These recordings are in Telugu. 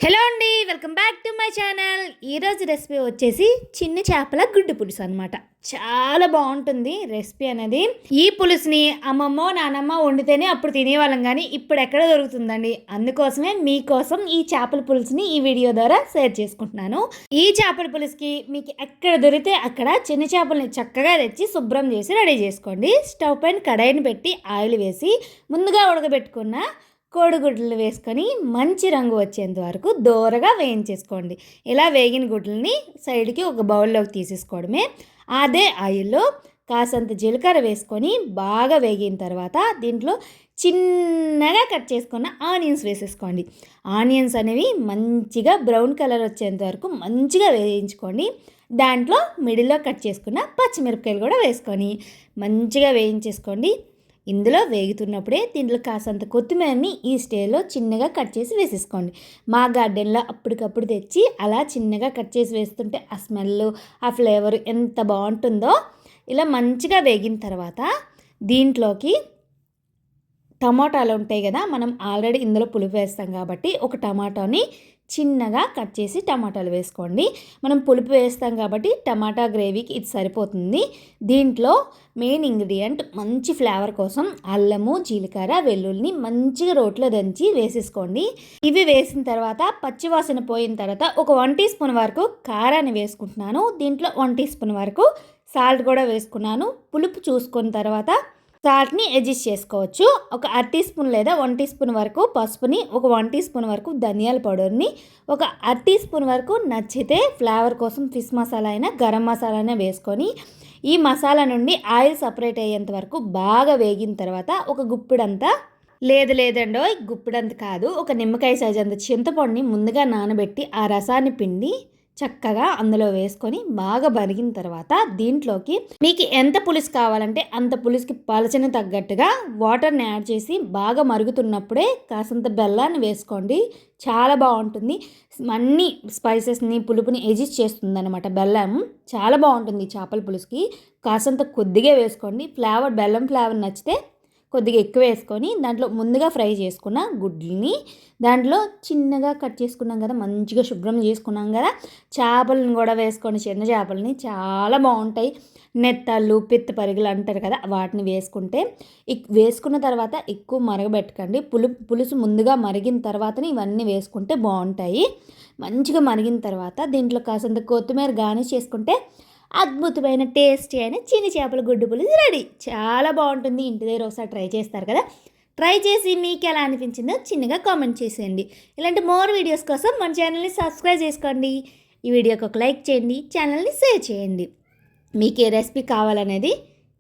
హలో అండి, welcome back to my channel. ఈరోజు రెసిపీ వచ్చేసి చిన్న చేపల గుడ్డు పులుసు అనమాట. చాలా బాగుంటుంది రెసిపీ అనేది. ఈ పులుసుని అమ్మమ్మ నానమ్మ వండితేనే అప్పుడు తినేవాళ్ళం, కానీ ఇప్పుడు ఎక్కడ దొరుకుతుందండి. అందుకోసమే మీకోసం ఈ చేపల పులుసుని ఈ వీడియో ద్వారా షేర్ చేసుకుంటున్నాను. ఈ చేపల పులుసుకి మీకు ఎక్కడ దొరికితే అక్కడ చిన్న చేపల్ని చక్కగా తెచ్చి శుభ్రం చేసి రెడీ చేసుకోండి. స్టవ్ పైన కడాయిని పెట్టి ఆయిల్ వేసి ముందుగా ఉడకబెట్టుకున్న కోడిగుడ్లు వేసుకొని మంచి రంగు వచ్చేంత వరకు దోరగా వేయించేసుకోండి. ఇలా వేగిన గుడ్లని సైడ్కి ఒక బౌల్లోకి తీసేసుకోవడమే. అదే ఆయిల్లో కాసంత జీలకర్ర వేసుకొని బాగా వేగిన తర్వాత దీంట్లో చిన్నగా కట్ చేసుకున్న ఆనియన్స్ వేసేసుకోండి. ఆనియన్స్ అనేవి మంచిగా బ్రౌన్ కలర్ వచ్చేంత వరకు మంచిగా వేయించుకోండి. దాంట్లో మిడిల్లో కట్ చేసుకున్న పచ్చిమిరపకాయలు కూడా వేసుకొని మంచిగా వేయించేసుకోండి. ఇందులో వేగుతున్నప్పుడే దీంట్లో కాసంత కొత్తిమీరని ఈ స్టేజ్లో చిన్నగా కట్ చేసి వేసేసుకోండి. మా గార్డెన్లో అప్పటికప్పుడు తెచ్చి అలా చిన్నగా కట్ చేసి వేస్తుంటే ఆ స్మెల్, ఆ ఫ్లేవర్ ఎంత బాగుంటుందో. ఇలా మంచిగా వేగిన తర్వాత దీంట్లోకి టమాటాలు ఉంటాయి కదా, మనం ఆల్రెడీ ఇందులో పులుపు వేస్తాం కాబట్టి ఒక టమాటాని చిన్నగా కట్ చేసి టమాటాలు వేసుకోండి. మనం పులుపు వేస్తాం కాబట్టి టమాటా గ్రేవీకి ఇది సరిపోతుంది. దీంట్లో మెయిన్ ఇంగ్రీడియంట్ మంచి ఫ్లేవర్ కోసం అల్లము, జీలకర్ర, వెల్లుల్లిని మంచిగా రోట్లో దంచి వేసేసుకోండి. ఇవి వేసిన తర్వాత పచ్చివాసన పోయిన తర్వాత ఒక 1 టీ స్పూన్ వరకు కారాన్ని వేసుకుంటున్నాను. దీంట్లో 1 టీ స్పూన్ వరకు సాల్ట్ కూడా వేసుకున్నాను. పులుపు చూసుకున్న తర్వాత సాల్ట్ని అడ్జస్ట్ చేసుకోవచ్చు. ఒక 1/2 టీ స్పూన్ లేదా 1 టీ స్పూన్ వరకు పసుపుని, ఒక 1 టీ స్పూన్ వరకు ధనియాల పౌడర్ని, ఒక 1/2 టీ స్పూన్ వరకు నచ్చితే ఫ్లేవర్ కోసం ఫిష్ మసాలా అయినా గరం మసాలా అయినా వేసుకొని ఈ మసాలా నుండి ఆయిల్ సపరేట్ అయ్యేంత వరకు బాగా వేగిన తర్వాత ఒక గుప్పిడంతా లేదండో గుప్పిడంత కాదు, ఒక నిమ్మకాయ సైజ్ అంత చింతపండుని ముందుగా నానబెట్టి ఆ రసాన్ని పిండి చక్కగా అందులో వేసుకొని బాగా బరిగిన తర్వాత దీంట్లోకి మీకు ఎంత పులుసు కావాలంటే అంత పులుసుకి పలచని తగ్గట్టుగా వాటర్ని యాడ్ చేసి బాగా మరుగుతున్నప్పుడే కాసంత బెల్లాన్ని వేసుకోండి. చాలా బాగుంటుంది. అన్ని స్పైసెస్ని, పులుపుని అడ్జస్ట్ చేస్తుంది అనమాట. బెల్లం చాలా బాగుంటుంది చేపల పులుసుకి. కాసంత కొద్దిగా వేసుకోండి. బెల్లం ఫ్లేవర్ నచ్చితే కొద్దిగా ఎక్కువ వేసుకొని దాంట్లో ముందుగా ఫ్రై చేసుకున్న గుడ్లని దాంట్లో చిన్నగా కట్ చేసుకున్నాం కదా, మంచిగా శుభ్రం చేసుకున్నాం కదా, చేపలను కూడా వేసుకొని చిన్న చేపలని చాలా బాగుంటాయి. నెత్తళ్ళు, పిత్త పరిగలు అంటారు కదా, వాటిని వేసుకున్న తర్వాత ఎక్కువ మరగబెట్టకండి. పులుసు ముందుగా మరిగిన తర్వాతనే ఇవన్నీ వేసుకుంటే బాగుంటాయి. మంచిగా మరిగిన తర్వాత దీంట్లో కాసంత కొత్తిమీర గార్నిష్ చేసుకుంటే అద్భుతమైన టేస్టీ అయిన చిన్న చేపల గుడ్డు పులుసు రెడీ. చాలా బాగుంటుంది. ఇంటి దగ్గర ఒకసారి ట్రై చేస్తారు కదా, ట్రై చేసి మీకు ఎలా అనిపించిందో చిన్నగా కామెంట్ చేసేయండి. ఇలాంటి మోర్ వీడియోస్ కోసం మన ఛానల్ని సబ్స్క్రైబ్ చేసుకోండి. ఈ వీడియోకి ఒక లైక్ చేయండి, ఛానల్ని షేర్ చేయండి. మీకు ఏ రెసిపీ కావాలనేది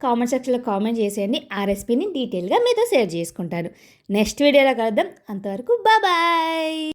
కామెంట్ సెక్షన్లో కామెంట్ చేసేయండి. ఆ రెసిపీని డీటెయిల్గా మీతో షేర్ చేసుకుంటాను. నెక్స్ట్ వీడియోలో కలుద్దాం. అంతవరకు బాయ్.